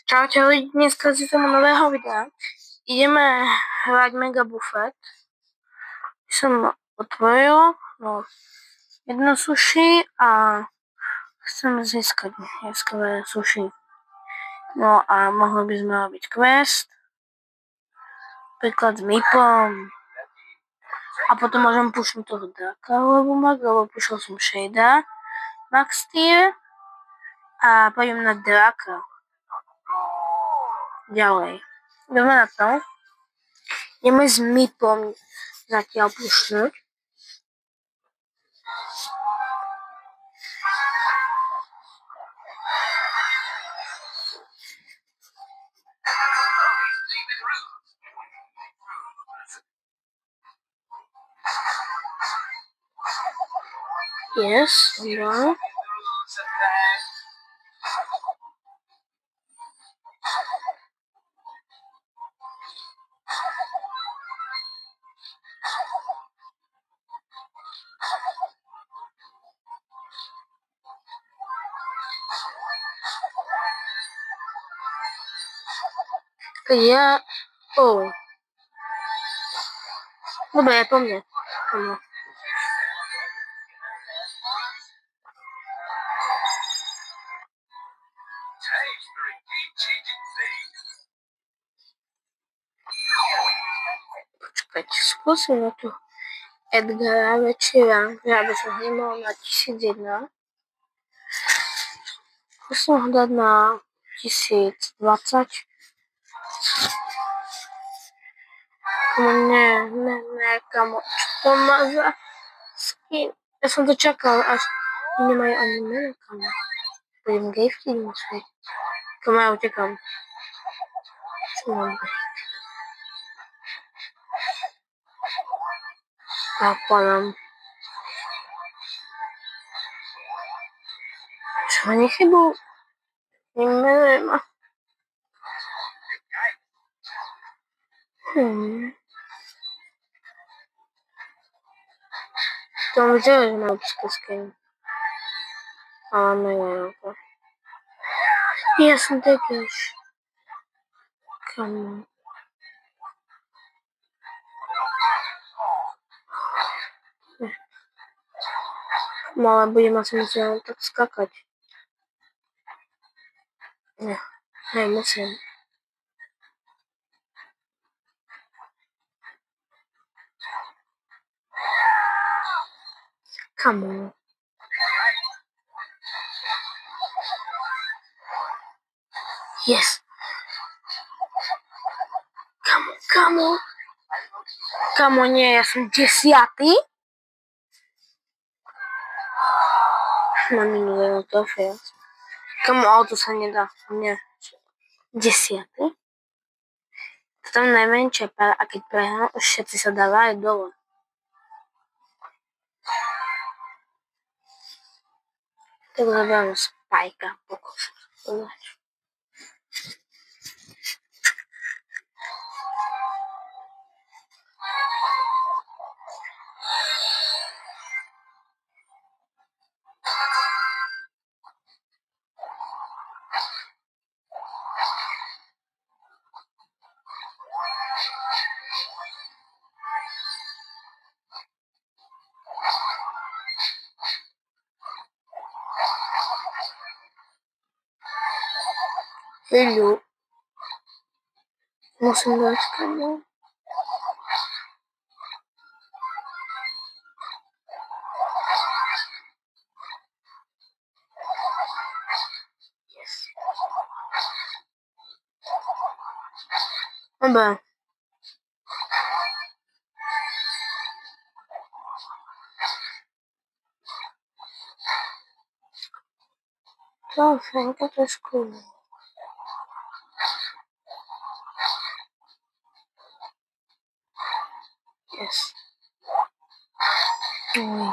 Čaute lidi, dneska si tomu nového videa. Ideme hrať Mega Buffet. Som otvoril, jedno sushi a chcem získať skvelé sushi. No a mohli by sme robiť quest, príklad s Meeplom. A potom môžem pušnúť toho draka, lebo pušil som Shada, Max tier a pôjdem na draka. Ďalej. Ideme na to. Ideme s Meeplom zatiaľ pušnúť. Yes, no. Ja... Dobre, je po mne. Kamo. Počkajte, skúsim na tu Edgara väčší rank, aby som ho nemal na 1001. Skúsim ho dať na 1020. Kamo, čo to má za skin? Ja som to čakal, až nemajú ani meno, kamo. Budem gejvky musieť. Kamo, ja utekam. Čo mám gejvky? Napadám. Čo ma nechybú? Nemenuje ma. To videla, že má obský skin. Ale neviem ako. Ja som takéž. Kamo. Ale budem asi musieť tak skakať. Nie, musím. Kamo. Yes. Kamo. Kamo, nie, ja som 10. Na minulé to je. Kamo, auto sa nedá. Nie. 10. To tam najmenšie pár a keď prehrám, už všetci sa dávajú dole. Tak zaberám Spajka, pokúšam sa povedať. Hello. Musím dať kamo. Yes. Dobre. To fajnka trošku. Yes. Nie.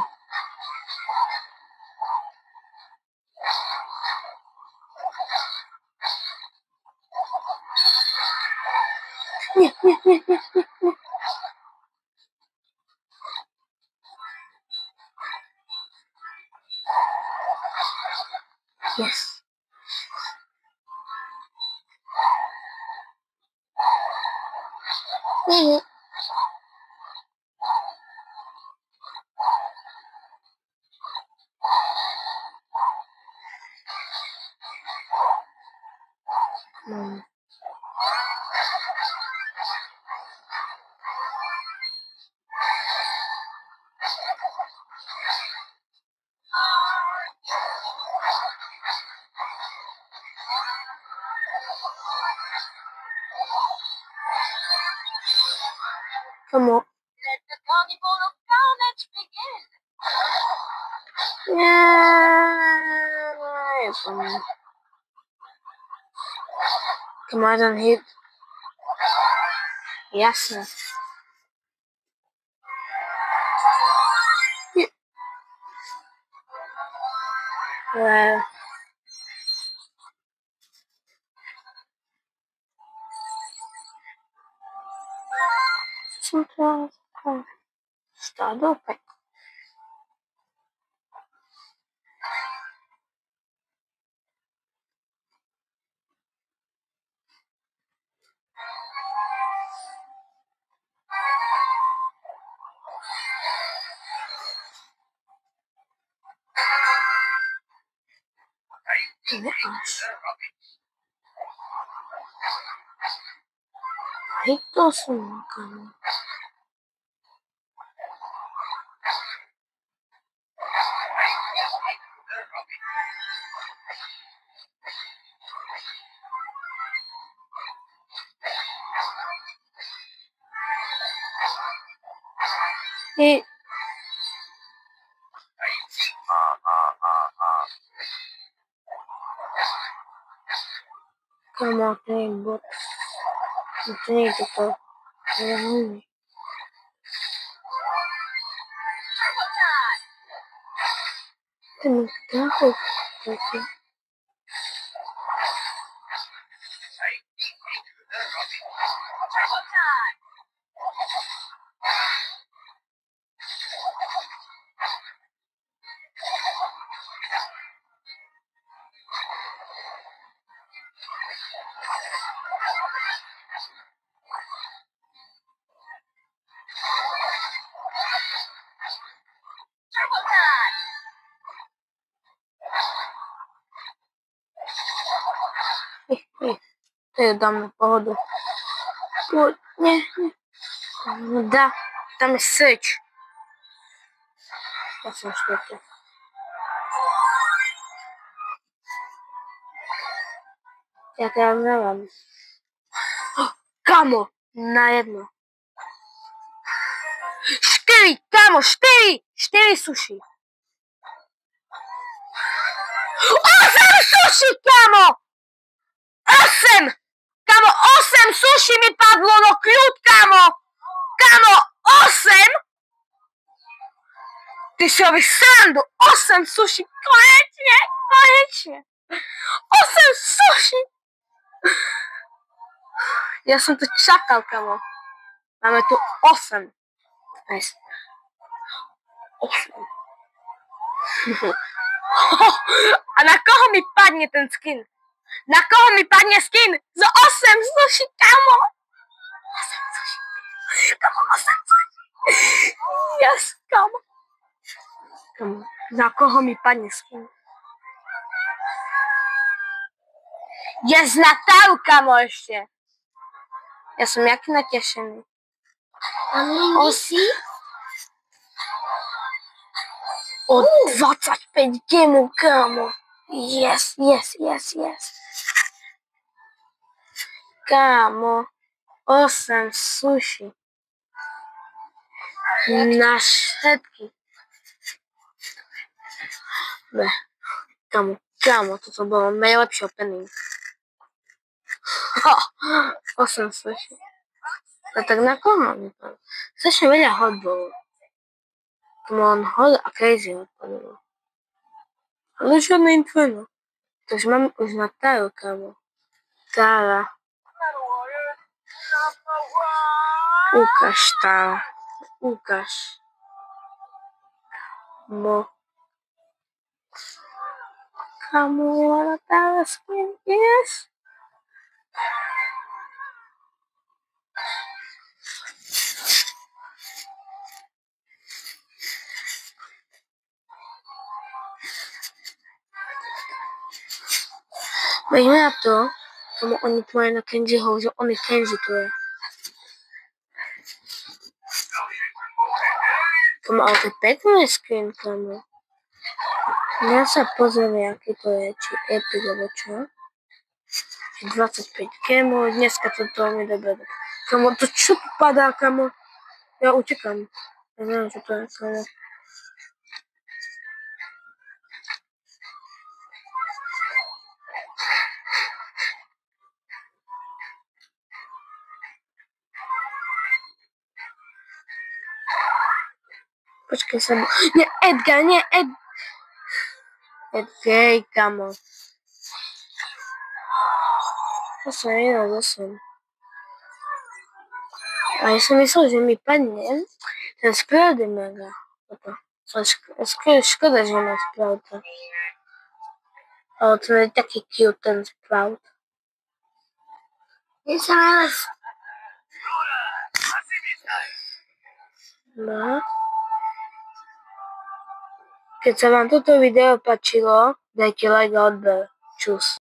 Yes. Mhm. Hmm. Come on. Let the carnival of carnage begin. Yeah. Come on, don't hit. Jasne. Well, sometimes start open. Itu semua kamu. Kamu ribut. Ini gitu. Ini. Kenapa? Gitu. Ты дам на поводу. Вот, не. Да, там сэч. Посмотри, что это. Я прям Камо! На jedno. 4! Kamo, 4! 4 sushi. 8 sushi, kamo! 8! Kamo, 8 sushi mi padlo do kľud, kamo! Kamo, 8! Ty si robíš srandu! 8 sushi! Konečne! Konečne! 8 sushi! Ja som to čakal, kamo. Máme tu 8. Nice. 8. A na koho mi padne ten skin? Na koho mi padne skin? Z 8 sushi, kamo! 8 sushi. Kamo, 8 sushi. Yes, kamo. Kamo, na koho mi padne skin? Yes, na Taru, kamo, ešte. Ja som jaký natešený. O 25 gemu, kamo. Yes, yes, yes, yes. Kamo, 8 sushi. Na všetky. Kamo, toto bolo najlepšie opening. 8 sushi. A tak na koho mi padlo? Strašne veľa hod bolo. Come on, hod a crazy hod padlo. Ale žiadne inferno. Takže mám už na Taru, kamo. Tara. Ukáž, Tara. Ukáž. Bo. Kamo, na Tara skin, yes. Veďme na to, tomu oni tvoje na Kenjiho, že on je Kenji tvoje. Kamo, ale to je pekný screen, kamo. Ja sa pozriem, aký to je, či Epic, alebo čo. 25 kamo, dneska to veľmi dobre. Kamo, to čo padá, kamo? Ja utekam. Ja neviem, čo to je, kamo. Počkaj sa. Nie, Edgar, nie, Edgar, kamo. To som iná zase. A ja som myslel, že mi padne ten Sprout mega. Škoda, že má Sprouta. Ale to je taký cute, ten Sprout. Je sa ale... No. Keď sa vám toto video páčilo, dajte like a odber. Čus.